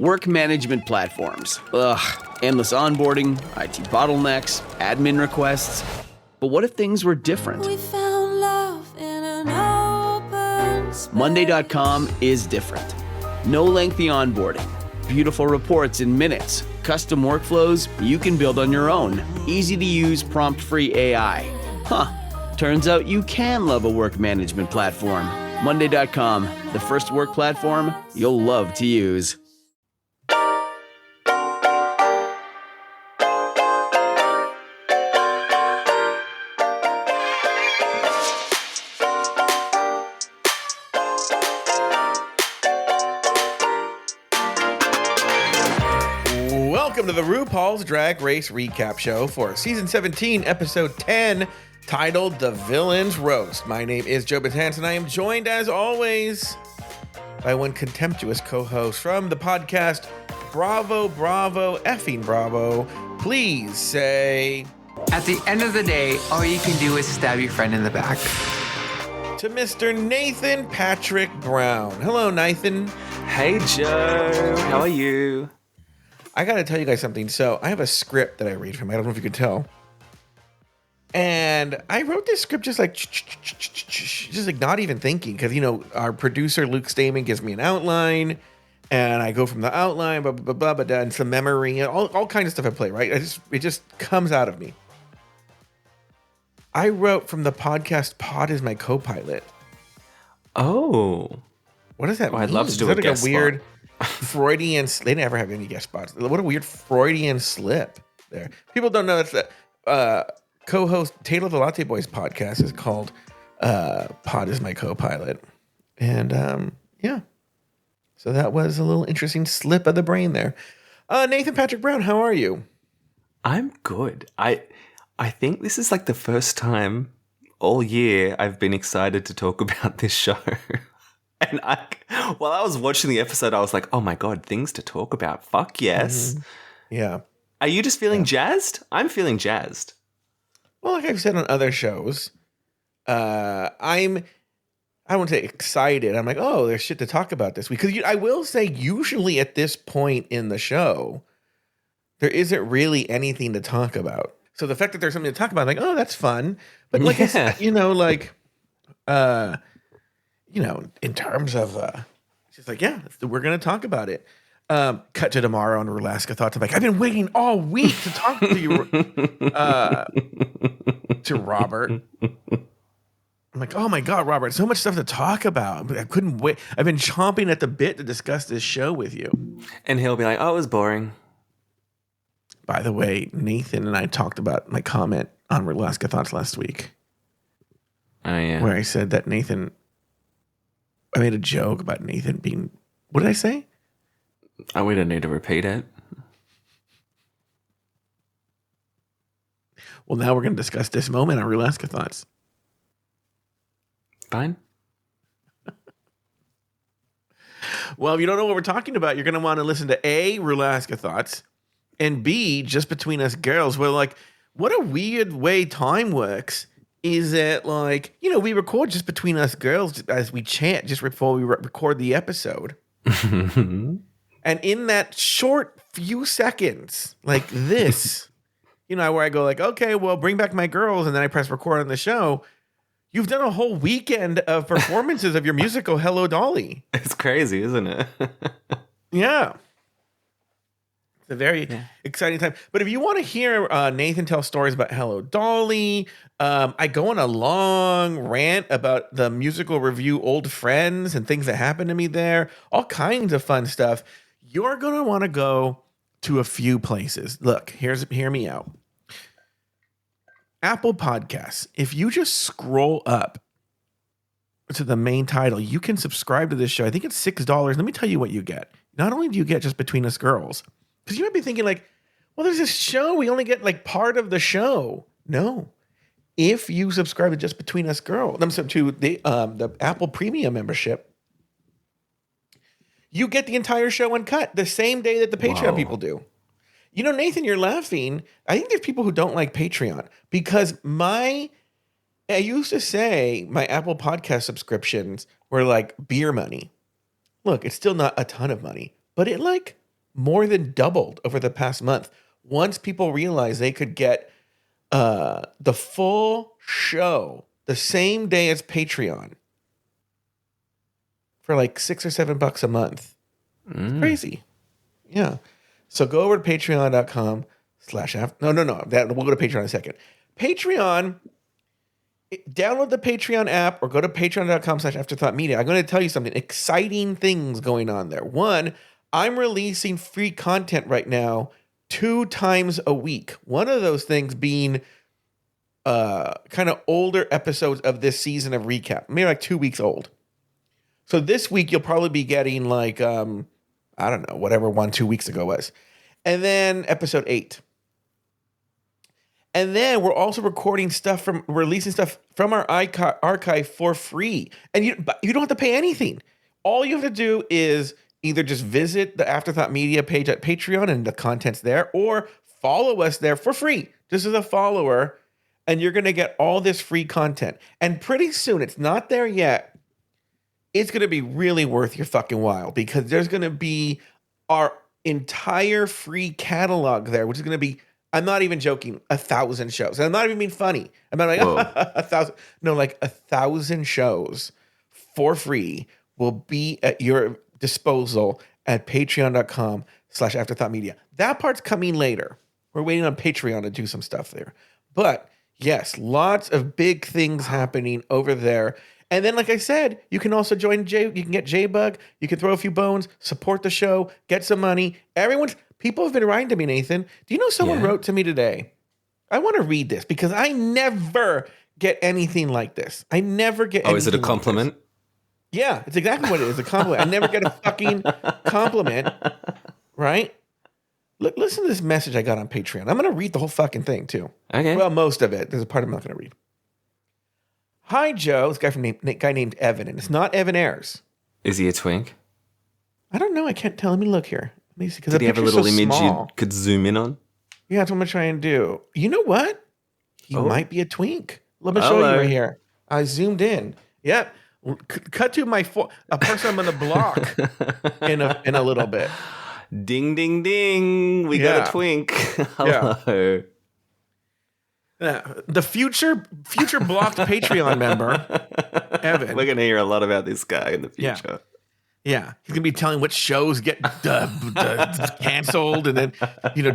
Work management platforms. Ugh, endless onboarding, IT bottlenecks, admin requests. But what if things were different? We found love in an open space. Monday.com is different. No lengthy onboarding. Beautiful reports in minutes. Custom workflows you can build on your own. Easy to use prompt-free AI. Huh. Turns out you can love a work management platform. Monday.com, the first work platform you'll love to use. Welcome to the RuPaul's Drag Race Recap Show for Season 17, Episode 10, titled The Villain's Roast. My name is Joe Batanz, and I am joined, as always, by one contemptuous co-host from the podcast, Bravo, Bravo, effing Bravo. Please say... At the end of the day, all you can do is stab your friend in the back. To Mr. Nathan Patrick Brown. Hello, Nathan. Hey, Joe. How are you? I got to tell you guys something. So I have a script that I read from. I don't know if you could tell. And I wrote this script just like not even thinking. Because, you know, our producer, Luke Stamen, gives me an outline. And I go from the outline, blah, blah, blah, blah, and some memory, and all kinds of stuff I play, right? It just comes out of me. I wrote from the podcast, Pod is my co-pilot. Oh. What does that mean? I'd love to do Is that a guest like a weird Freudian... They never have any guest spots. What a weird Freudian slip there. People don't know that co-host Taylor the Latte Boys podcast is called Pod is my co-pilot. And yeah. So that was a little interesting slip of the brain there. Nathan Patrick Brown, how are you? I'm good. I think this is like the first time all year I've been excited to talk about this show. And while I was watching the episode, I was like, oh my God, things to talk about. Fuck yes. Mm-hmm. Yeah. Are you just feeling jazzed? I'm feeling jazzed. Well, like I've said on other shows, I won't say excited. I'm like, oh, there's shit to talk about this week. Because I will say, usually at this point in the show, there isn't really anything to talk about. So the fact that there's something to talk about, I'm like, oh, that's fun. But like, yeah. In terms of, she's like, yeah, we're going to talk about it. Cut to tomorrow on Alaska Thoughts. I'm like, I've been waiting all week to talk to you, to Robert. I'm like, oh my God, Robert, so much stuff to talk about. I couldn't wait. I've been chomping at the bit to discuss this show with you. And he'll be like, oh, it was boring. By the way, Nathan and I talked about my comment on Alaska Thoughts last week. Oh, yeah. Where I said that I made a joke about Nathan being, what did I say? Oh, we don't need to repeat it. Well, now we're going to discuss this moment on Alaska Thoughts. Fine. Well, if you don't know what we're talking about, you're going to want to listen to A, Alaska Thoughts, and B, Just Between Us Girls. Well, like, what a weird way time works is that, like, you know, we record Just Between Us Girls as we chat just before we record the episode. And in that short few seconds, like this, you know, where I go like, okay, well, bring back my girls, and then I press record on the show, you've done a whole weekend of performances of your musical Hello Dolly. It's crazy, isn't it? Yeah. It's a very exciting time. But if you want to hear Nathan tell stories about Hello Dolly, I go on a long rant about the musical review Old Friends and things that happened to me there, all kinds of fun stuff. You're going to want to go to a few places. Look, hear me out. Apple Podcasts. If you just scroll up to the main title, you can subscribe to this show. I think it's $6. Let me tell you what you get. Not only do you get Just Between Us Girls, because you might be thinking like, well, there's this show. We only get like part of the show. No. If you subscribe to Just Between Us Girls, to the Apple Premium membership, you get the entire show uncut the same day that the Patreon people do. You know, Nathan, you're laughing. I think there's people who don't like Patreon because I used to say my Apple Podcast subscriptions were like beer money. Look, it's still not a ton of money, but it like more than doubled over the past month. Once people realized they could get the full show the same day as Patreon for like $6 or $7 a month. It's crazy. Yeah. So go over to patreon.com/. No. We'll go to Patreon in a second. Patreon, download the Patreon app or go to patreon.com/afterthoughtmedia. I'm going to tell you something. Exciting things going on there. One, I'm releasing free content right now 2 times a week. One of those things being kind of older episodes of this season of recap, maybe like 2 weeks old. So this week you'll probably be getting like, I don't know, whatever 2 weeks ago was. And then episode 8. And then we're also releasing stuff from our archive for free. And you don't have to pay anything. All you have to do is either just visit the Afterthought Media page at Patreon and the content's there, or follow us there for free, just as a follower, and you're going to get all this free content. And pretty soon, it's not there yet, it's going to be really worth your fucking while, because there's going to be our entire free catalog there, which is going to be, I'm not even joking, 1,000 shows. And I'm not even being funny. I'm not like 1,000. No, like 1,000 shows for free will be at your disposal at patreon.com/afterthoughtmedia. That part's coming later. We're waiting on Patreon to do some stuff there. But yes, lots of big things happening over there. And then, like I said, you can also join you can get J-Bug, you can throw a few bones, support the show, get some money. People have been writing to me, Nathan. Do you know someone wrote to me today? I want to read this because I never get anything like this. I never get anything. Oh, is it a compliment? Like yeah, it's exactly what it is, a compliment. I never get a fucking compliment, right? Look, listen to this message I got on Patreon. I'm going to read the whole fucking thing, too. Okay. Well, most of it. There's a part I'm not going to read. Hi, Joe. This guy named Evan, and it's not Evan Ayers. Is he a twink? I don't know. I can't tell. Let me look here. Let me see. Did he have a little image you could zoom in on? Yeah, that's what I'm going to try and do. You know what? He might be a twink. Let me show you right here. I zoomed in. Yep. Cut to a person I'm going to block in a little bit. Ding, ding, ding. We got a twink. Hello. The future blocked Patreon member, Evan. We're going to hear a lot about this guy in the future. Yeah. He's going to be telling what shows get canceled. And then,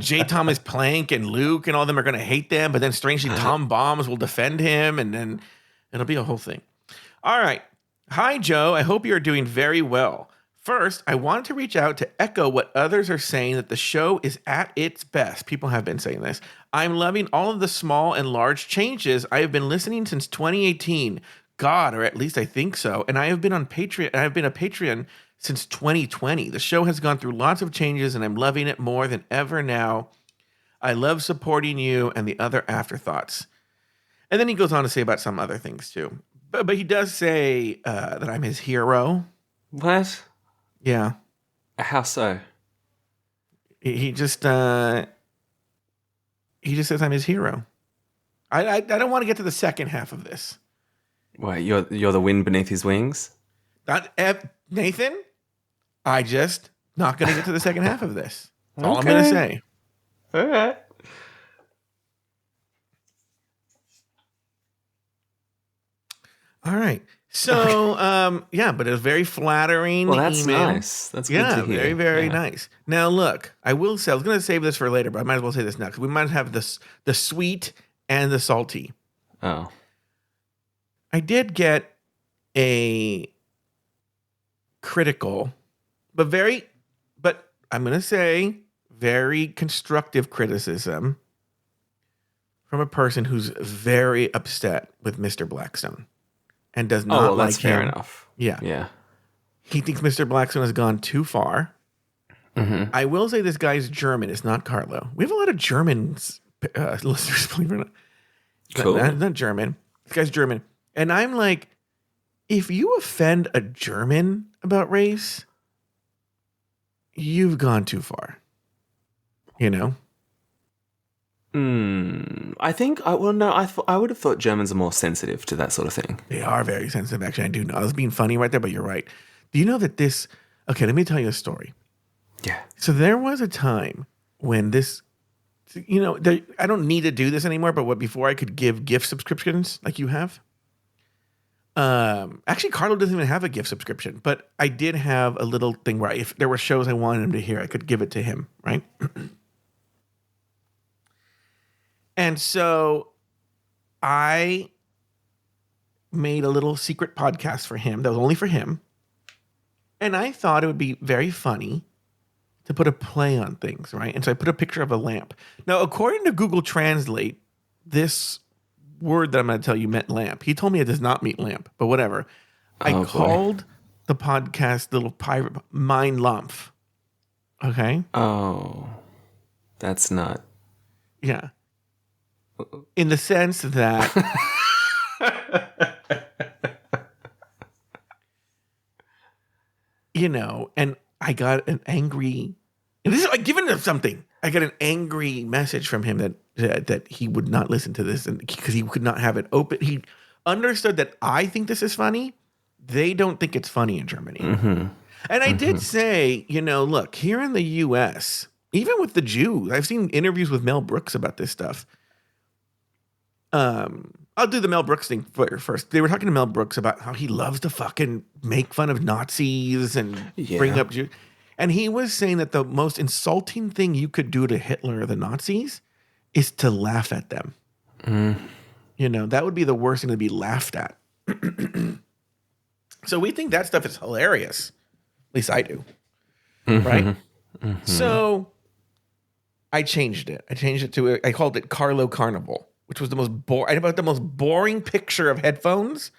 J. Thomas Plank and Luke and all of them are going to hate them. But then strangely, Tom Bombs will defend him. And then it'll be a whole thing. All right. Hi, Joe. I hope you're doing very well. First, I wanted to reach out to echo what others are saying, that the show is at its best. People have been saying this. I'm loving all of the small and large changes. I have been listening since 2018. God, or at least I think so. And I have been on Patreon. I've been a Patreon since 2020. The show has gone through lots of changes, and I'm loving it more than ever now. I love supporting you and the other afterthoughts. And then he goes on to say about some other things too. But he does say that I'm his hero. What? Yeah. How so? He just says I'm his hero. I don't want to get to the second half of this. Wait, you're the wind beneath his wings? Nathan, I just not going to get to the second half of this. That's all I'm going to say. All right. All right. So, but it was very flattering. Well, that's email. nice. That's good to hear. Very, very nice. Now, look, I will say, I was going to save this for later, but I might as well say this now, because we might have the sweet and the salty. Oh. I did get a critical, but I'm going to say very constructive criticism from a person who's very upset with Mr. Blackstone. And does not like that's fair enough. Yeah. He thinks Mr. Blackstone has gone too far. Mm-hmm. I will say this guy's German. It's not Carlo. We have a lot of Germans listeners, believe it or not. Cool. Not German. This guy's German. And I'm like, if you offend a German about race, you've gone too far. I think I would have thought Germans are more sensitive to that sort of thing. They are very sensitive, actually. I do know. I was being funny right there, but you're right. Do you know that this... Okay, let me tell you a story. Yeah. So there was a time when this, I don't need to do this anymore, but before I could give gift subscriptions like you have. Actually, Carlo doesn't even have a gift subscription, but I did have a little thing where if there were shows I wanted him to hear, I could give it to him, right? And so I made a little secret podcast for him that was only for him. And I thought it would be very funny to put a play on things, right? And so I put a picture of a lamp. Now, according to Google Translate, this word that I'm going to tell you meant lamp. He told me it does not mean lamp, but whatever. I called the podcast Little Pirate Mein Lampf. Okay? Oh, that's not. Yeah. In the sense that and I got an angry, and this is like giving him something. I got an angry message from him that he would not listen to this, and because he could not have it open. He understood that I think this is funny. They don't think it's funny in Germany. Mm-hmm. And I did say, look, here in the U.S., even with the Jews, I've seen interviews with Mel Brooks about this stuff. I'll do the Mel Brooks thing first. They were talking to Mel Brooks about how he loves to fucking make fun of Nazis and bring up Jews. And he was saying that the most insulting thing you could do to Hitler or the Nazis is to laugh at them. That would be the worst thing to be laughed at. So we think that stuff is hilarious. At least I do. Right? Mm-hmm. So I changed it. I called it Carlo Carnival, which was the most boring picture of headphones,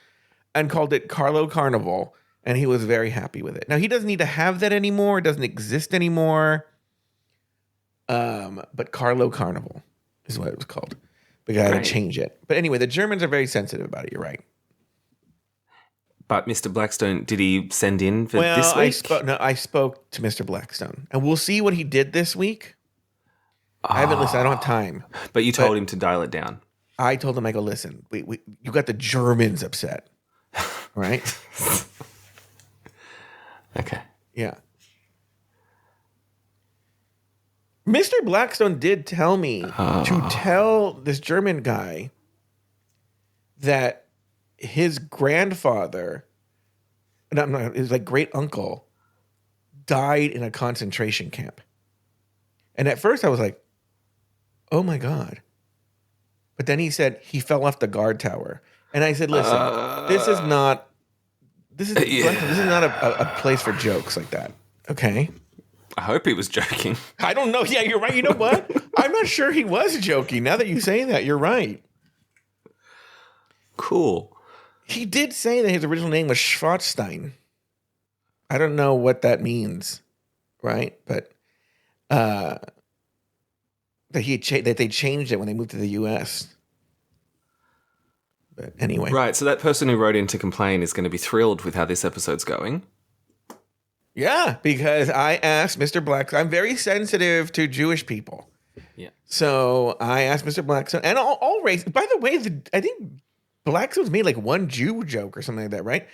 and called it Carlo Carnival. And he was very happy with it. Now, he doesn't need to have that anymore. It doesn't exist anymore. But Carlo Carnival is what it was called. We got to change it. But anyway, the Germans are very sensitive about it. You're right. But Mr. Blackstone, did he send in for this week? I spoke to Mr. Blackstone. And we'll see what he did this week. I haven't listened. I don't have time. But you told him to dial it down. I told him, I go, listen, you got the Germans upset. Right? Okay. Yeah. Mr. Blackstone did tell me to tell this German guy that his grandfather, his great uncle, died in a concentration camp. And at first I was like, oh my God. But then he said he fell off the guard tower. And I said, listen, this is not a place for jokes like that. Okay. I hope he was joking. I don't know. Yeah, you're right. You know what? I'm not sure he was joking. Now that you say that, you're right. Cool. He did say that his original name was Schwarzstein. I don't know what that means, right? But that they changed it when they moved to the U.S. But anyway. Right, so that person who wrote in to complain is going to be thrilled with how this episode's going. Yeah, because I asked Mr. Black. I'm very sensitive to Jewish people. Yeah. So I asked Mr. Blackstone, and all race. By the way, I think Blackstone's made like one Jew joke or something like that, right?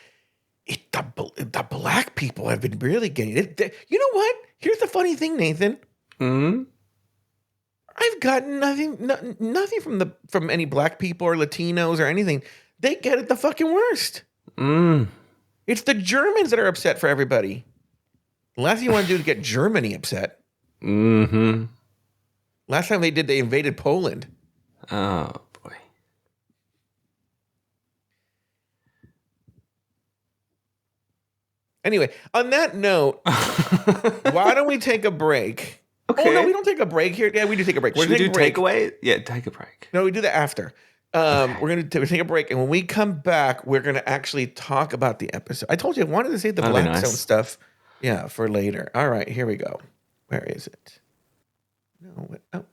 The black people have been really getting it. You know what? Here's the funny thing, Nathan. I've gotten nothing from any black people or Latinos or anything. They get it the fucking worst. It's the Germans that are upset for everybody. The last thing you want to do is get Germany upset. Mm-hmm. Last time they invaded Poland. Oh, boy. Anyway, on that note, why don't we take a break? Okay. Oh, no, we don't take a break here. Yeah, we do take a break. Should we do takeaway? Yeah, take a break. No, we do that after. Okay. We're going to take a break. And when we come back, we're going to actually talk about the episode. I told you I wanted to save the Blackstone stuff. Yeah, for later. All right, here we go. Where is it? No, oh.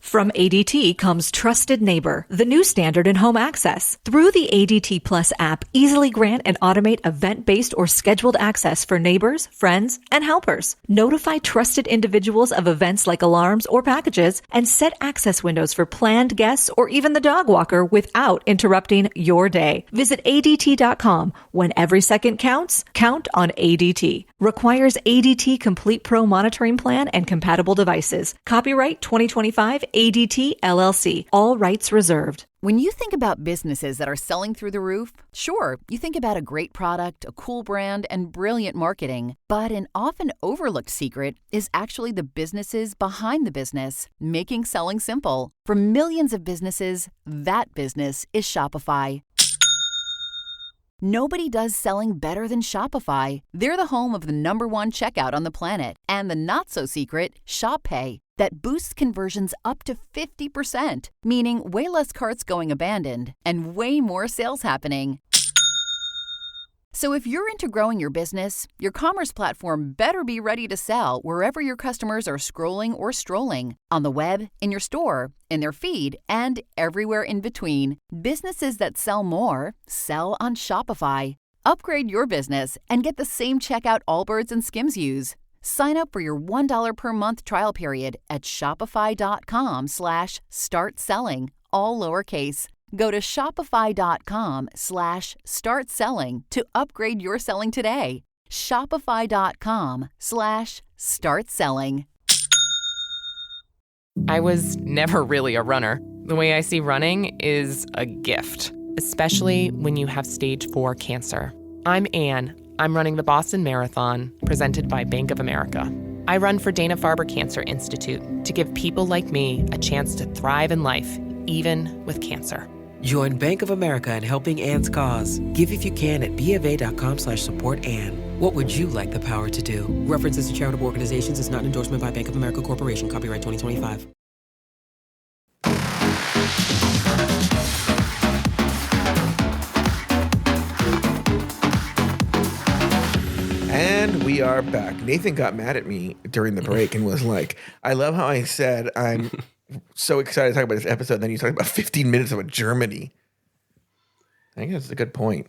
From ADT comes Trusted Neighbor, the new standard in home access. Through the ADT Plus app, easily grant and automate event-based or scheduled access for neighbors, friends, and helpers. Notify trusted individuals of events like alarms or packages, and set access windows for planned guests or even the dog walker without interrupting your day. Visit ADT.com. When every second counts, count on ADT. Requires ADT Complete Pro monitoring plan and compatible devices. Copyright 2025 ADT LLC. All rights reserved. When you think about businesses that are selling through the roof, sure, you think about a great product, a cool brand, and brilliant marketing. But an often overlooked secret is actually the businesses behind the business, making selling simple. For millions of businesses, that business is Shopify. Nobody does selling better than Shopify. They're the home of the #1 checkout on the planet and the not-so-secret Shop Pay that boosts conversions up to 50%, meaning way less carts going abandoned and way more sales happening. So if you're into growing your business, your commerce platform better be ready to sell wherever your customers are scrolling or strolling, on the web, in your store, in their feed, and everywhere in between. Businesses that sell more, sell on Shopify. Upgrade your business and get the same checkout Allbirds and Skims use. Sign up for your $1 per month trial period at shopify.com/start selling, all lowercase. Go to shopify.com/start selling to upgrade your selling today. Shopify.com/start selling. I was never really a runner. The way I see running is a gift, especially when you have stage 4 cancer. I'm Anne. I'm running the Boston Marathon, presented by Bank of America. I run for Dana-Farber Cancer Institute to give people like me a chance to thrive in life, even with cancer. Join Bank of America in helping Anne's cause. Give if you can at BofA.com/supportAnne. What would you like the power to do? References to charitable organizations is not an endorsement by Bank of America Corporation. Copyright 2025. And we are back. Nathan got mad at me during the break and was like, I love how I said I'm so excited to talk about this episode. Then you talked about 15 minutes about Germany. I think that's a good point.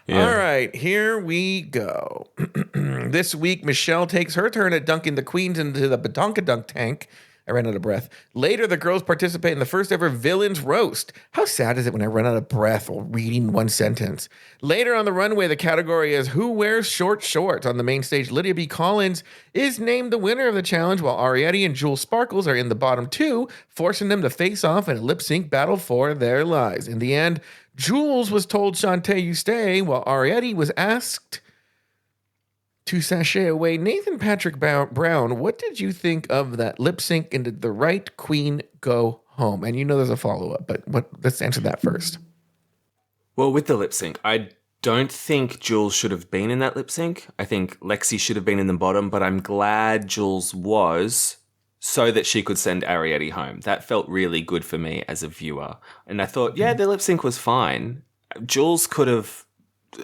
Yeah. All right, here we go. This week, Michelle takes her turn at dunking the queens into the badonkadunk tank. I ran out of breath. Later, the girls participate in the first ever villains roast. How sad is it when I run out of breath while reading one sentence? Later on the runway, the category is Who Wears Short Shorts? On the main stage, Lydia B. Collins is named the winner of the challenge, while Arietti and Jules Sparkles are in the bottom two, forcing them to face off in a lip-sync battle for their lives. In the end, Jules was told, Shantae, you stay, while Arietti was asked to sashay away. Nathan Patrick Brown, what did you think of that lip sync, and did the right queen go home? And you know there's a follow-up, but let's answer that first. Well, with the lip sync, I don't think Jules should have been in that lip sync. I think Lexi should have been in the bottom, but I'm glad Jules was, so that she could send Arietti home. That felt really good for me as a viewer. And I thought, yeah, the lip sync was fine. Jules could have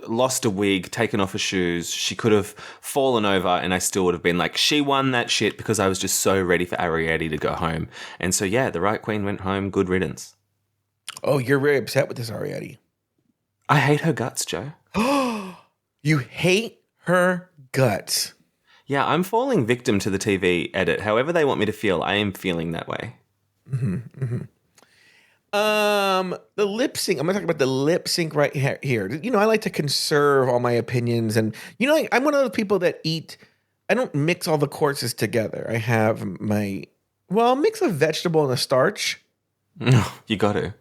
lost a wig, taken off her shoes. She could have fallen over, and I still would have been like, she won that shit, because I was just so ready for Arietti to go home. And so, yeah, the right queen went home. Good riddance. Oh, you're very upset with this Arietti. I hate her guts, Joe. You hate her guts. Yeah, I'm falling victim to the TV edit. However they want me to feel, I am feeling that way. Mm-hmm, mm-hmm. The lip sync. I'm going to talk about the lip sync right here. You know, I like to conserve all my opinions, and you know, I'm one of those people that I don't mix all the courses together. I have I'll mix a vegetable and a starch. You got to.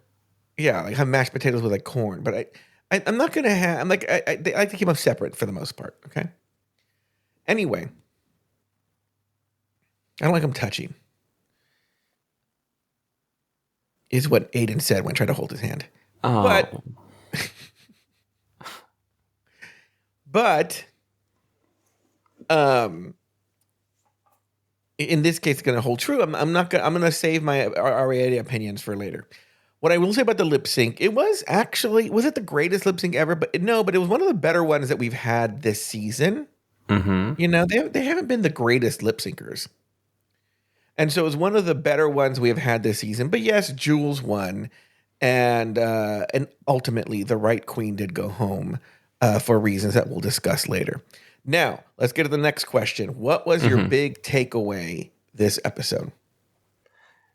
Yeah, like have mashed potatoes with like corn, but I'm not going to have. I like to keep them separate for the most part. Okay. Anyway, I don't like them touching. Is what Aiden said when I tried to hold his hand. Oh. But in this case, it's going to hold true. I'm going to save my Ariadne opinions for later. What I will say about the lip sync, was it the greatest lip sync ever? But it was one of the better ones that we've had this season. Mm-hmm. You know, they haven't been the greatest lip syncers. And so it was one of the better ones we have had this season. But yes, Jules won. And ultimately, the right queen did go home for reasons that we'll discuss later. Now, let's get to the next question. What was your big takeaway this episode?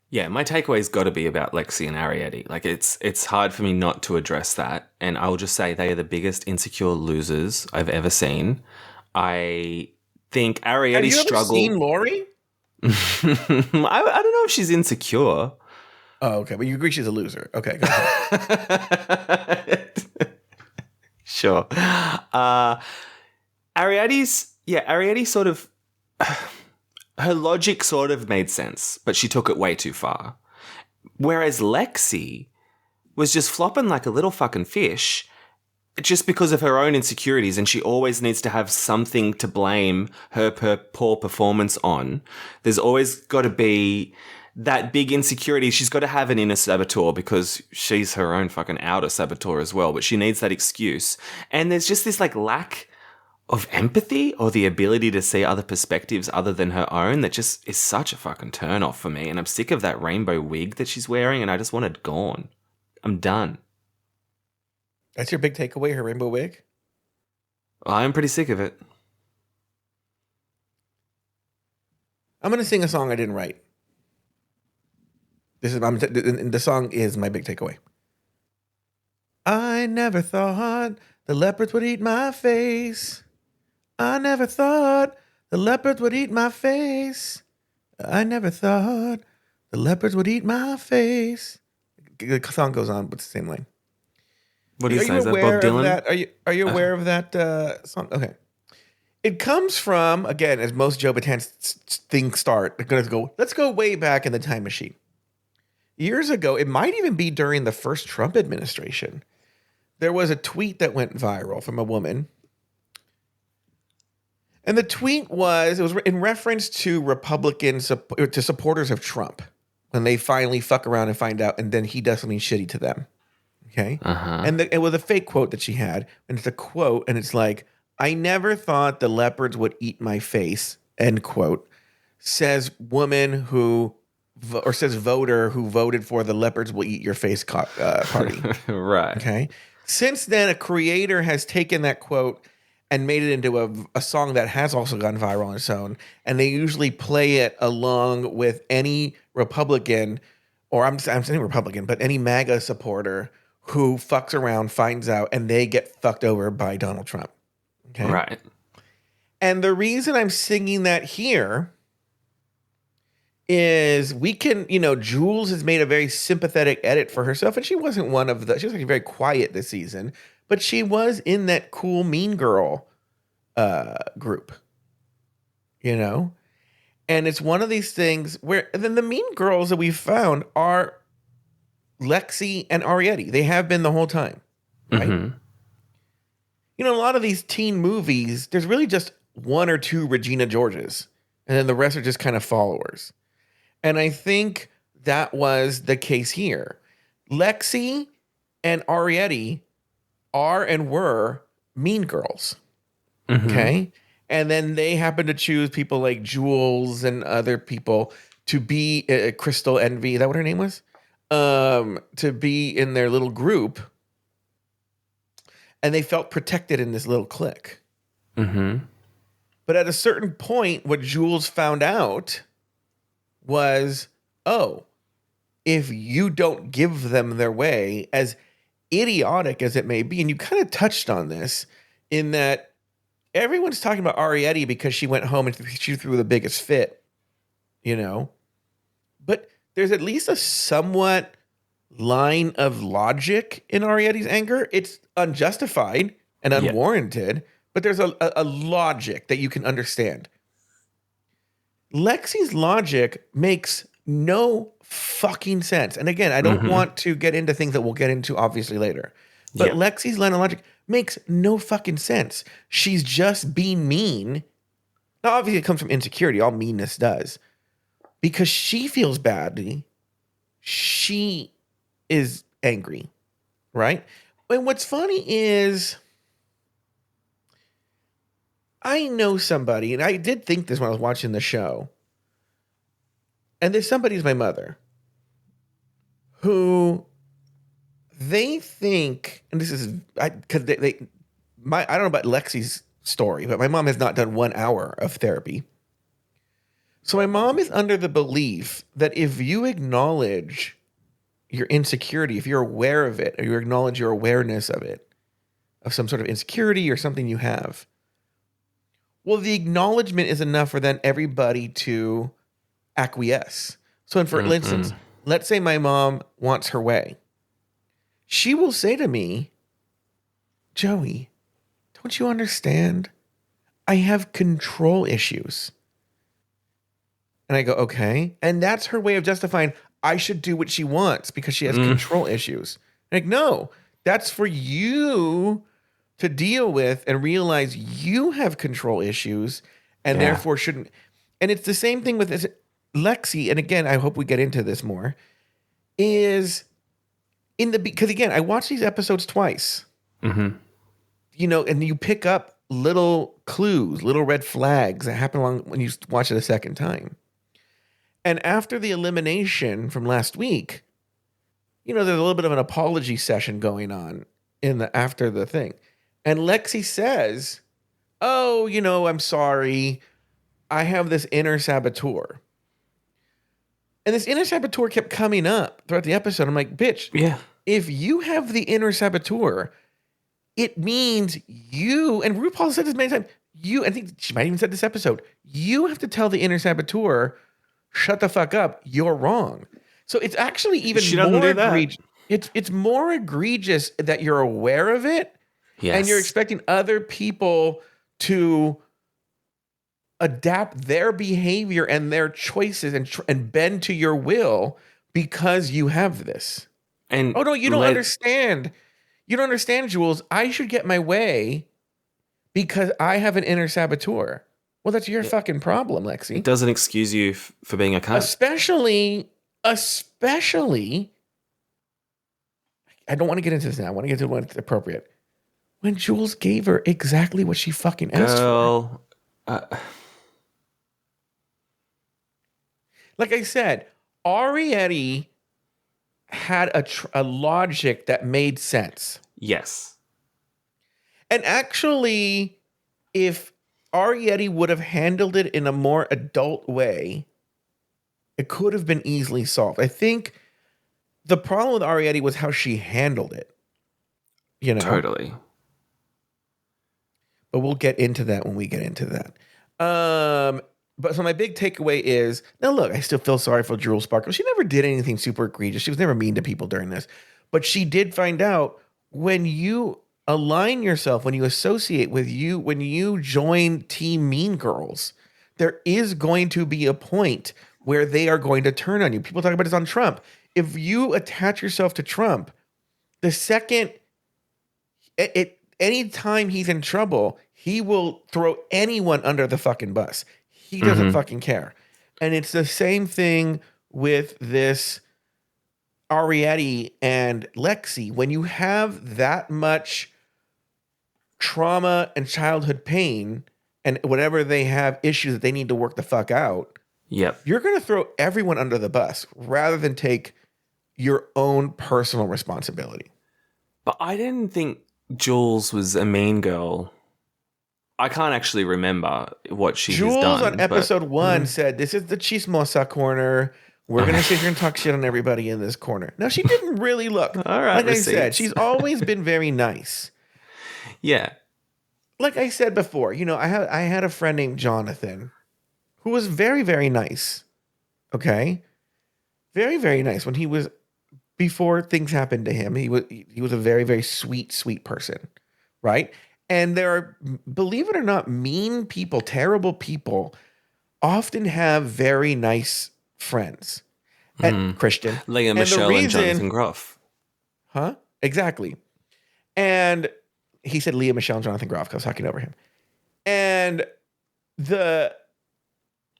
Yeah, my takeaway's got to be about Lexi and Arietti. Like, it's hard for me not to address that. And I will just say they are the biggest insecure losers I've ever seen. I think Arietti struggled. Have you ever seen Lori? I don't know if she's insecure. Oh, okay. But you agree she's a loser. Okay, go ahead. Sure. Arietti sort of, her logic sort of made sense, but she took it way too far. Whereas Lexi was just flopping like a little fucking fish just because of her own insecurities, and she always needs to have something to blame her poor performance on. There's always got to be that big insecurity. She's got to have an inner saboteur because she's her own fucking outer saboteur as well, but she needs that excuse. And there's just this like lack of empathy or the ability to see other perspectives other than her own that just is such a fucking turn off for me. And I'm sick of that rainbow wig that she's wearing, and I just want it gone. I'm done. That's your big takeaway, her rainbow wig? I'm pretty sick of it. I'm going to sing a song I didn't write. The song is my big takeaway. I never thought the leopards would eat my face. I never thought the leopards would eat my face. I never thought the leopards would eat my face. The song goes on with the same line. What do you say? Is that Bob Dylan? Are you aware of that song? Okay. It comes from, again, as most Joe Bataan things start, let's go way back in the time machine. Years ago, it might even be during the first Trump administration, there was a tweet that went viral from a woman. And the tweet was in reference to Republicans, to supporters of Trump, when they finally fuck around and find out, and then he does something shitty to them. Okay. And it was a fake quote that she had. And it's a quote, and it's like, I never thought the leopards would eat my face, end quote, says woman who, or says voter who voted for the leopards will eat your face party. Right. Okay. Since then, a creator has taken that quote and made it into a song that has also gone viral on its own. And they usually play it along with any Republican, or I'm saying Republican, but any MAGA supporter who fucks around, finds out, and they get fucked over by Donald Trump. Okay. Right. And the reason I'm singing that here is Jules has made a very sympathetic edit for herself, and she wasn't one of she was actually very quiet this season, but she was in that cool mean girl group, and it's one of these things where then the mean girls that we've found are Lexi and Arietti. They have been the whole time, right? Mm-hmm. A lot of these teen movies, there's really just one or two Regina Georges, and then the rest are just kind of followers. And I think that was the case here. Lexi and Arietti are and were mean girls. Mm-hmm. Okay? And then they happen to choose people like Jules and other people to be Crystal Envy. Is that what her name was? To be in their little group. And they felt protected in this little clique. Mm-hmm. But at a certain point, what Jules found out was, if you don't give them their way, as idiotic as it may be, and you kind of touched on this, in that everyone's talking about Arietti because she went home and she threw the biggest fit, But there's at least a somewhat line of logic in Arietti's anger. It's unjustified and unwarranted, but there's a logic that you can understand. Lexi's logic makes no fucking sense. And again, I don't want to get into things that we'll get into obviously later. But Lexi's line of logic makes no fucking sense. She's just being mean. Now, obviously, it comes from insecurity. All meanness does. Because she feels badly. She is angry, right? And what's funny is I know somebody, and I did think this when I was watching the show. and there's somebody's my mother who they think, and this is because I don't know about Lexi's story, but my mom has not done 1 hour of therapy. So my mom is under the belief that if you acknowledge your insecurity, if you're aware of it, or you acknowledge your awareness of it, of some sort of insecurity or something you have, well, the acknowledgement is enough for then everybody to acquiesce. So, for instance, let's say my mom wants her way. She will say to me, Joey, don't you understand? I have control issues. And I go, okay. And that's her way of justifying I should do what she wants because she has control issues. Like, no, that's for you to deal with and realize you have control issues and therefore shouldn't. And it's the same thing with this. Lexi, and again, I hope we get into this more, is because again, I watched these episodes twice. And you pick up little clues, little red flags that happen along when you watch it a second time. And after the elimination from last week, there's a little bit of an apology session going on after the thing. And Lexi says, oh, I'm sorry. I have this inner saboteur. And this inner saboteur kept coming up throughout the episode. I'm like, bitch, if you have the inner saboteur, it means you, and RuPaul said this many times, I think she might even said this episode, you have to tell the inner saboteur, shut the fuck up, you're wrong. So it's actually even more egregious. It's more egregious that you're aware of it and you're expecting other people to adapt their behavior and their choices and bend to your will because you have this. And oh no, you don't understand. You don't understand, Jules. I should get my way because I have an inner saboteur. Well, that's your fucking problem, Lexi. It doesn't excuse you for being a cunt. Especially, I don't want to get into this now. I want to get to what's appropriate. When Jules gave her exactly what she fucking asked for. Like I said, Arietti had a logic that made sense. Yes. And actually, if Arietti would have handled it in a more adult way, it could have been easily solved. I think the problem with Arietti was how she handled it. Totally. But we'll get into that when we get into that. But so my big takeaway is, now look, I still feel sorry for Jules Sparkle. She never did anything super egregious. She was never mean to people during this. But she did find out when you align yourself, when you associate with when you join Team Mean Girls, there is going to be a point where they are going to turn on you. People talk about this on Trump. If you attach yourself to Trump, the second, anytime he's in trouble, he will throw anyone under the fucking bus. He doesn't fucking care. And it's the same thing with this Arietti and Lexi. When you have that much trauma and childhood pain and whatever they have issues that they need to work the fuck out, you're going to throw everyone under the bus rather than take your own personal responsibility. But I didn't think Jules was a mean girl. I can't actually remember what she has done. Jules on episode 1 said, this is the chismosa corner. We're going to sit here and talk shit on everybody in this corner. Now, she didn't really look. All right, like I said, she's always been very nice. Yeah. Like I said before, I had a friend named Jonathan who was very, very nice. Okay? Very, very nice. When he was, before things happened to him, he was a very, very sweet, sweet person. Right? And there are, believe it or not, mean people, terrible people often have very nice friends. And Christian. Leah Michelle and Jonathan Groff. Huh? Exactly. And he said Leah Michelle and Jonathan Groff because I was talking over him. And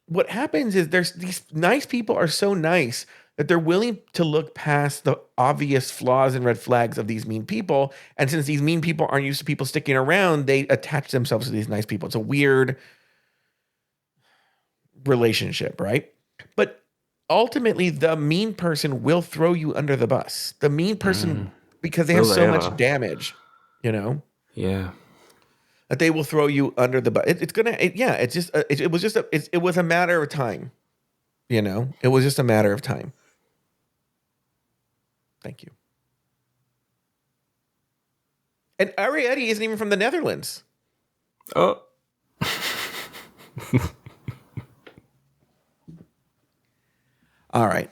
what happens is these nice people are so nice that they're willing to look past the obvious flaws and red flags of these mean people. And since these mean people aren't used to people sticking around, they attach themselves to these nice people. It's a weird relationship, right? But ultimately the mean person will throw you under the bus. The mean person, because they have Will so they much ever? damage, Yeah. that they will throw you under the bus. It was a matter of time. It was just a matter of time. Thank you. And Ariette isn't even from the Netherlands. Oh. All right.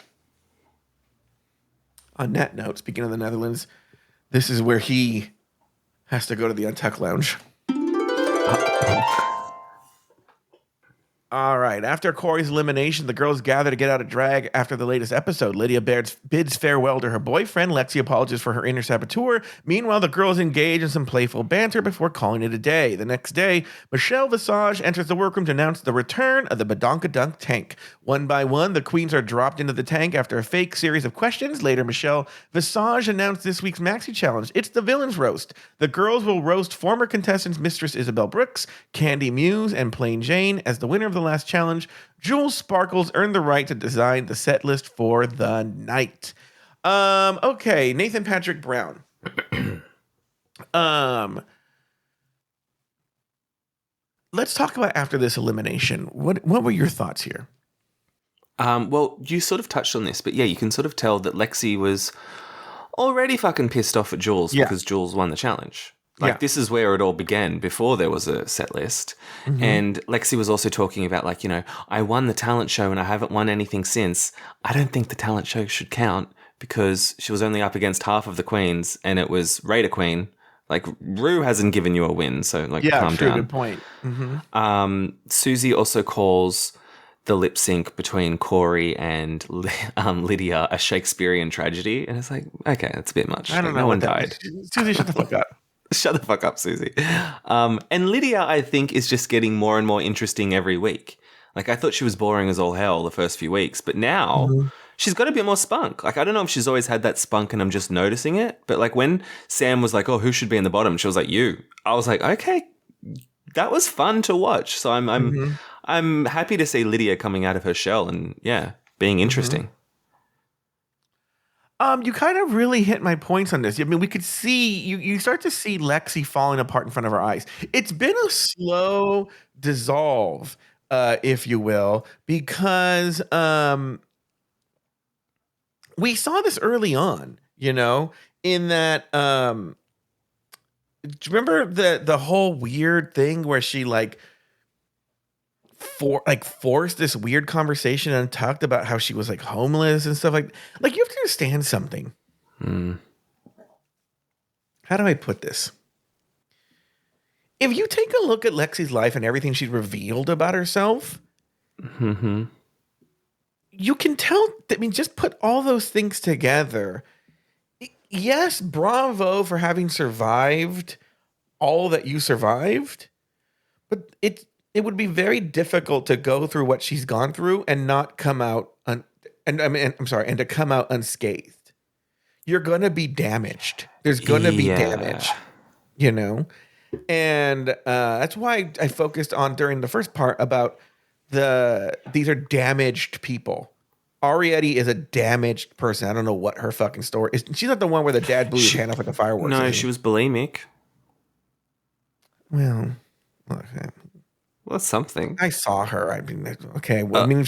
On that note, speaking of the Netherlands, this is where he has to go to the Untucked Lounge. All right. After Corey's elimination, the girls gather to get out of drag after the latest episode. Lydia bids farewell to her boyfriend. Lexi apologizes for her inner saboteur. Meanwhile, the girls engage in some playful banter before calling it a day. The next day, Michelle Visage enters the workroom to announce the return of the Badonkadunk tank. One by one, the queens are dropped into the tank after a fake series of questions. Later, Michelle Visage announced this week's Maxi Challenge. It's the Villains Roast. The girls will roast former contestants Mistress Isabel Brooks, Candy Muse, and Plain Jane. As the winner of the last challenge, Jules Sparkles earned the right to design the set list for the night. Okay, Nathan Patrick Brown. Let's talk about after this elimination. What were your thoughts here? Well, you sort of touched on this, but yeah, you can sort of tell that Lexi was already fucking pissed off at Jules because Jules won the challenge. Like, this is where it all began before there was a set list. Mm-hmm. And Lexi was also talking about, like, I won the talent show and I haven't won anything since. I don't think the talent show should count because she was only up against half of the queens and it was Raider Queen. Like, Rue hasn't given you a win, so, like, calm down. Good point. Mm-hmm. Susie also calls the lip sync between Corey and Lydia a Shakespearean tragedy. And it's like, okay, that's a bit much. I don't know. No one died. Susie, shut the fuck up. Shut the fuck up, Susie. And Lydia, I think, is just getting more and more interesting every week. Like, I thought she was boring as all hell the first few weeks, but now she's got a bit more spunk. Like, I don't know if she's always had that spunk and I'm just noticing it, but like when Sam was like, oh, who should be in the bottom? She was like, you. I was like, okay, that was fun to watch. So I'm happy to see Lydia coming out of her shell and being interesting. You kind of really hit my points on this. I mean, we could see you start to see Lexi falling apart in front of our eyes. It's been a slow dissolve, if you will, because we saw this early on, in that do you remember the whole weird thing where she forced this weird conversation and talked about how she was like homeless and stuff like you have to understand something. How do I put this? If you take a look at Lexi's life and everything she's revealed about herself, you can tell. I mean, just put all those things together. Yes, bravo for having survived all that you survived, but it would be very difficult to go through what she's gone through and not come out and to come out unscathed. You're going to be damaged. There's going to be damage, and that's why I focused on during the first part about these are damaged people. Ariette is a damaged person. I don't know what her fucking story is. She's not the one where the dad blew his hand off with the fireworks. No, she was bulimic. Well, okay. Well, that's something. I saw her. I mean, okay. Well, I mean,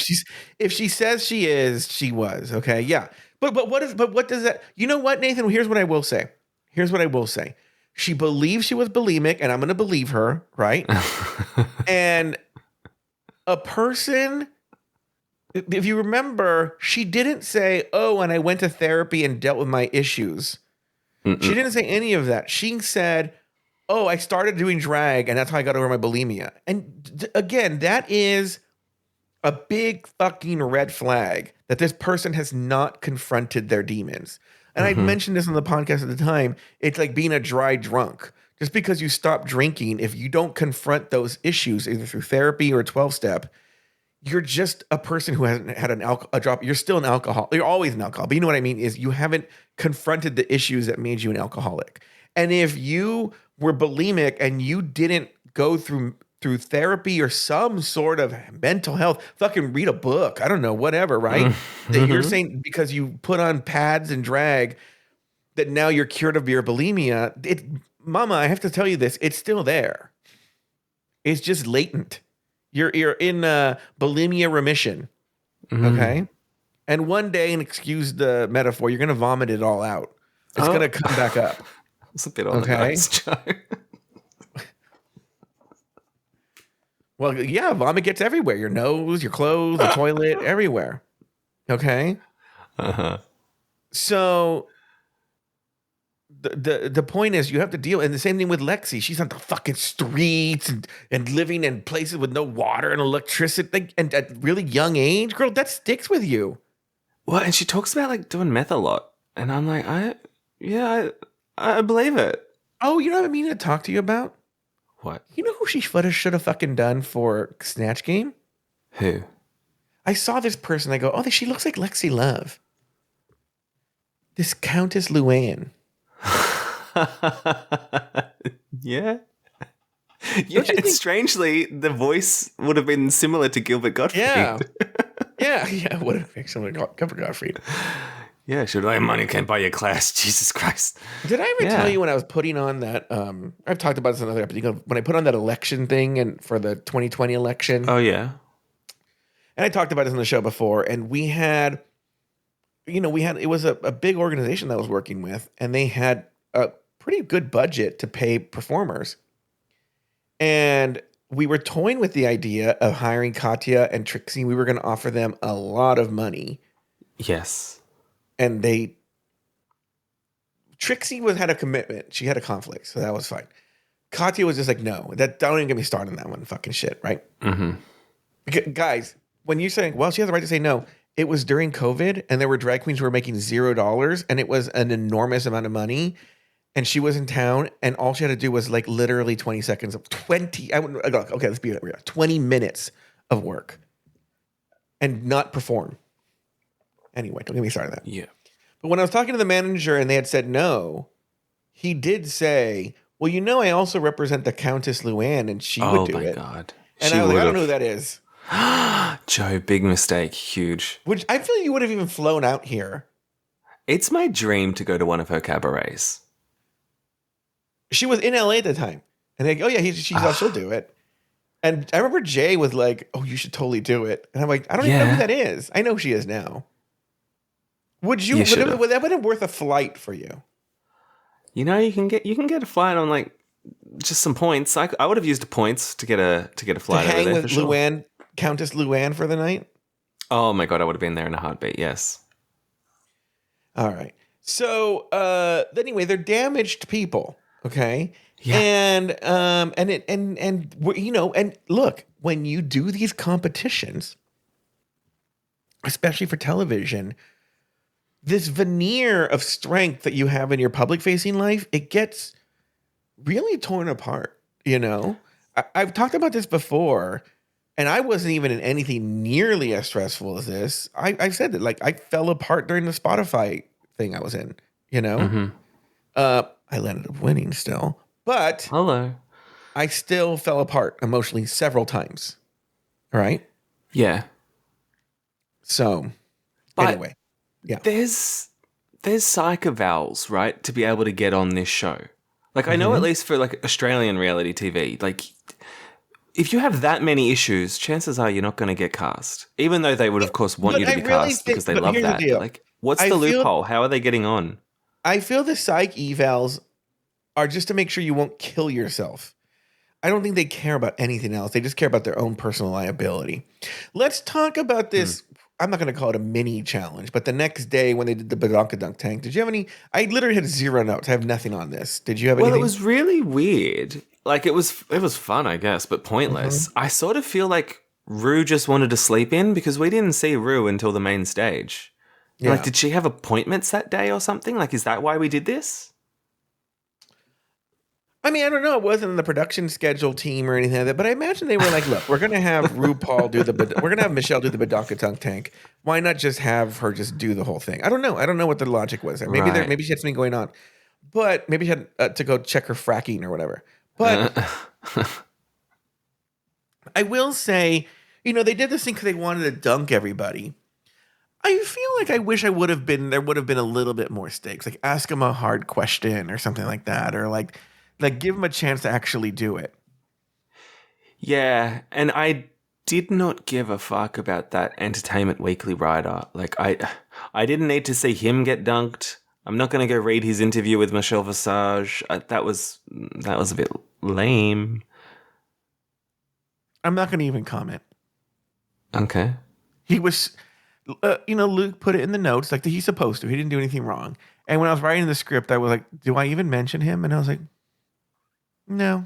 if she says she is, she was. Okay, yeah. But what does that? You know what, Nathan? Here's what I will say. She believes she was bulimic, and I'm going to believe her, right? And a person, if you remember, she didn't say, "Oh, and I went to therapy and dealt with my issues." She didn't say any of that. She said, "Oh, I started doing drag, and that's how I got over my bulimia." And again, that is a big fucking red flag that this person has not confronted their demons. And I mentioned this on the podcast at the time. It's like being a dry drunk. Just because you stop drinking, if you don't confront those issues, either through therapy or a 12-step, you're just a person who hasn't had a drop. You're still an alcoholic. You're always an alcoholic. But you know what I mean is you haven't confronted the issues that made you an alcoholic. And if you were bulimic and you didn't go through through therapy or some sort of mental health. Fucking read a book. I don't know, whatever, right? That you're saying because you put on pads and drag that now you're cured of your bulimia. Mama, I have to tell you this. It's still there. It's just latent. You're in bulimia remission. Okay? And one day, and excuse the metaphor, you're going to vomit it all out. It's going to come back up. It's a bit on the nose, Joe. Well, yeah, vomit gets everywhere. Your nose, your clothes, the toilet, everywhere. Okay? So the point is you have to deal, and the same thing with Lexi. She's on the fucking streets and living in places with no water and electricity, and at a really young age. Girl, that sticks with you. Well, and she talks about like doing meth a lot. And I'm like, I believe it. Oh, you know what I mean to talk to you about? What? You know who she should have fucking done for Snatch Game? Who? I saw this person. I go, oh, she looks like Lexi Love. This Countess Luann. Yeah. Yeah, strangely, the voice would have been similar to Gilbert Gottfried. Yeah. Yeah, would have been similar to Gilbert Gottfried. Yeah, should I money can't buy your class. Jesus Christ. Did I ever tell you when I was putting on that? I've talked about this in another episode. When I put on that election thing and for the 2020 election. Oh, yeah. And I talked about this on the show before. And we had, it was a big organization that I was working with. And they had a pretty good budget to pay performers. And we were toying with the idea of hiring Katya and Trixie. We were going to offer them a lot of money. Yes. And Trixie had a commitment. She had a conflict, so that was fine. Katya was just like, no, don't even get me started on that one fucking shit, right? Mm-hmm. Guys, when you're saying, well, she has the right to say no, it was during COVID, and there were drag queens who were making $0, and it was an enormous amount of money, and she was in town, and all she had to do was like literally 20 seconds of 20. Okay, let's be real. 20 minutes of work and not perform. Anyway, don't get me started on that. Yeah. But when I was talking to the manager and they had said no, he did say, well, I also represent the Countess Luann and she would do it. Oh, my God. And I was like, I don't know who that is. Joe, big mistake. Huge. Which I feel you would have even flown out here. It's my dream to go to one of her cabarets. She was in LA at the time. And they go, oh, yeah, she'll do it. And I remember Jay was like, oh, you should totally do it. And I'm like, I don't even know who that is. I know who she is now. Would you? Would that have been worth a flight for you? You can get a flight on like just some points. I would have used points to get a flight to hang over there with for Luann, sure. Countess Luann for the night. Oh my God, I would have been there in a heartbeat. Yes. All right. So anyway, they're damaged people. Okay. Yeah. And look, when you do these competitions, especially for television, this veneer of strength that you have in your public facing life, it gets really torn apart. I've talked about this before, and I wasn't even in anything nearly as stressful as this. I've said that, like, I fell apart during the Spotify thing I was in, Mm-hmm. I landed up winning still, but I still fell apart emotionally several times. All right. Yeah. So anyway. Yeah. There's psych evals, right, to be able to get on this show. Like, I know at least for like Australian reality TV, like if you have that many issues, chances are you're not going to get cast. Even though they would, of course, want you to be cast because they love that. Like, what's the loophole? How are they getting on? I feel the psych evals are just to make sure you won't kill yourself. I don't think they care about anything else. They just care about their own personal liability. Let's talk about this. I'm not going to call it a mini challenge, but the next day when they did the Badonkadunk tank, did you have any? I literally had 0 notes. I have nothing on this. Did you have anything? Well, it was really weird. Like, it was fun, I guess, but pointless. I sort of feel like Rue just wanted to sleep in because we didn't see Rue until the main stage. Yeah. Like, did she have appointments that day or something? Like, is that why we did this? I mean, I don't know. It wasn't in the production schedule team or anything like that, but I imagine they were like, look, we're going to have RuPaul we're going to have Michelle do the Badonkadunk tank. Why not just have her just do the whole thing? I don't know. I don't know what the logic was there. Maybe she had something going on, but maybe she had to go check her fracking or whatever. But I will say, they did this thing because they wanted to dunk everybody. I feel like I wish there would have been a little bit more stakes. Like ask him a hard question or something like that. Or like give him a chance to actually do it. Yeah, and I did not give a fuck about that Entertainment Weekly writer. Like I didn't need to see him get dunked. I'm not going to go read his interview with Michelle Visage. That was a bit lame. I'm not going to even comment. Okay. He was, Luke put it in the notes like he's supposed to. He didn't do anything wrong. And when I was writing the script, I was like, do I even mention him? And I was like, no.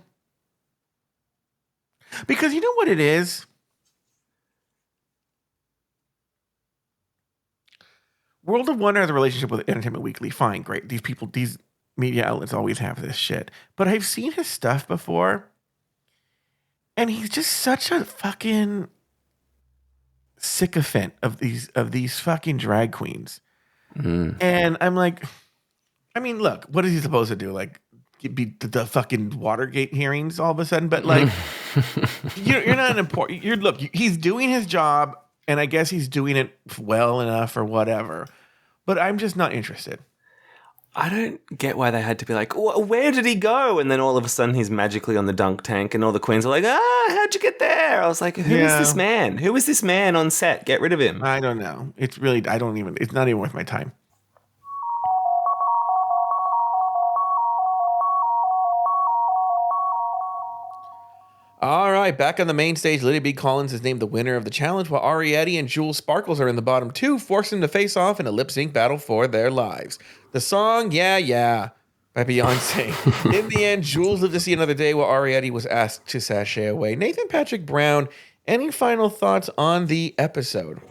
Because you know what it is? World of Wonder has a relationship with Entertainment Weekly. Fine, great. These media outlets always have this shit. But I've seen his stuff before. And he's just such a fucking sycophant of these fucking drag queens. And I'm like, I mean, look, what is he supposed to do? Like, be the fucking Watergate hearings all of a sudden? But like, you're not important. He's doing his job, and I guess he's doing it well enough or whatever. But I'm just not interested. I don't get why they had to be like, where did he go? And then all of a sudden he's magically on the dunk tank and all the queens are like, how'd you get there? I was like, who is this man? Who is this man on set? Get rid of him. I don't know. It's not even worth my time. All right, back on the main stage, Lydia B. Collins is named the winner of the challenge, while Arietti and Jules Sparkles are in the bottom two, forcing them to face off in a lip-sync battle for their lives. The song, Yeah, Yeah, by Beyonce. In the end, Jules lived to see another day, while Arietti was asked to sashay away. Nathan Patrick Brown, any final thoughts on the episode?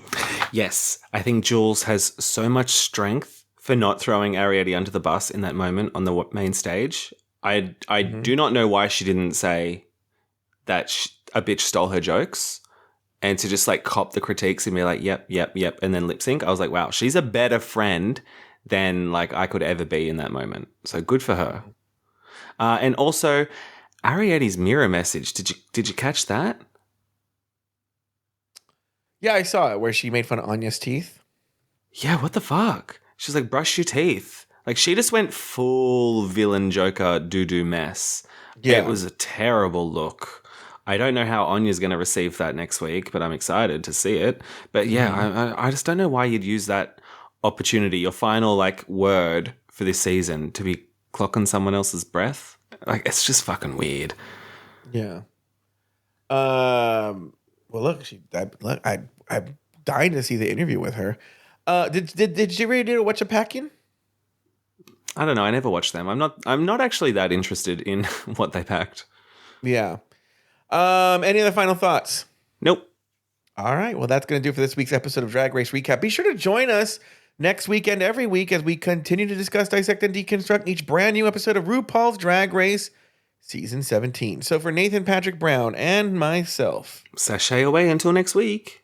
Yes, I think Jules has so much strength for not throwing Arietti under the bus in that moment on the main stage. I do not know why she didn't say that a bitch stole her jokes, and to just like cop the critiques and be like, yep, and then lip sync. I was like, wow, she's a better friend than like I could ever be in that moment. So good for her. And also Arietti's mirror message. Did you catch that? Yeah, I saw it where she made fun of Anya's teeth. Yeah, what the fuck? She's like, brush your teeth. Like she just went full villain Joker doo-doo mess. Yeah. It was a terrible look. I don't know how Anya's going to receive that next week, but I'm excited to see it. But yeah, I just don't know why you'd use that opportunity, your final like word for this season, to be clocking someone else's breath. Like it's just fucking weird. Yeah. Well, look, I'm dying to see the interview with her. Did you read What's a Packin'? I don't know. I never watched them. I'm not actually that interested in what they packed. Yeah. Any other final thoughts? Nope. All right. Well, that's going to do it for this week's episode of Drag Race Recap. Be sure to join us next weekend, every week, as we continue to discuss, dissect, and deconstruct each brand new episode of RuPaul's Drag Race Season 17. So for Nathan Patrick Brown and myself, sashay away until next week.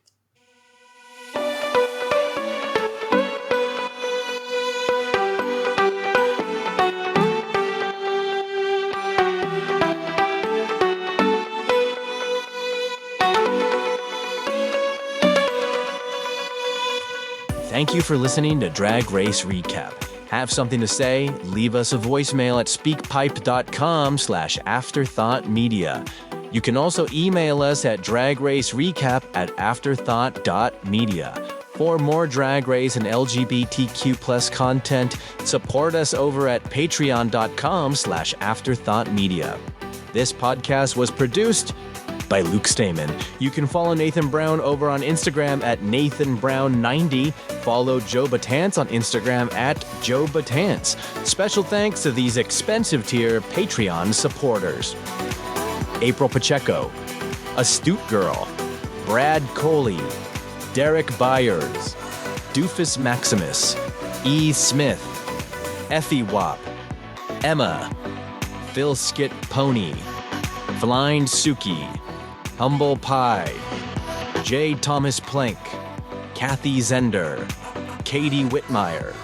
Thank you for listening to Drag Race Recap. Have something to say? Leave us a voicemail at speakpipe.com/afterthoughtmedia. You can also email us at dragracerecap@afterthought.media. For more Drag Race and LGBTQ+ content, support us over at patreon.com/afterthoughtmedia. This podcast was produced by Luke Stamen. You can follow Nathan Brown over on Instagram at NathanBrown90. Follow Joe Batance on Instagram at Joe Batance. Special thanks to these expensive tier Patreon supporters: April Pacheco, Astute Girl, Brad Coley, Derek Byers, Doofus Maximus, E. Smith, Effie Wop, Emma, Phil Skit Pony, Blind Suki, Humble Pie, J. Thomas Plank, Kathy Zender, Katie Whitmire,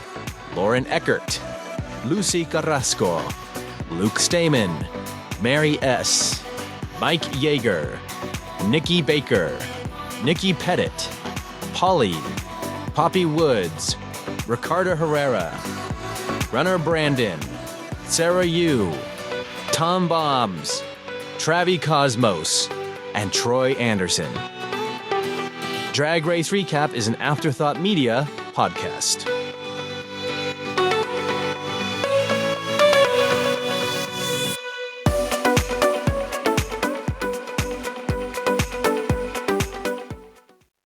Lauren Eckert, Lucy Carrasco, Luke Stamen, Mary S., Mike Yeager, Nikki Baker, Nikki Pettit, Polly, Poppy Woods, Ricardo Herrera, Runner Brandon, Sarah Yu, Tom Bombs, Travi Cosmos, and Troy Anderson. Drag Race Recap is an Afterthought Media podcast.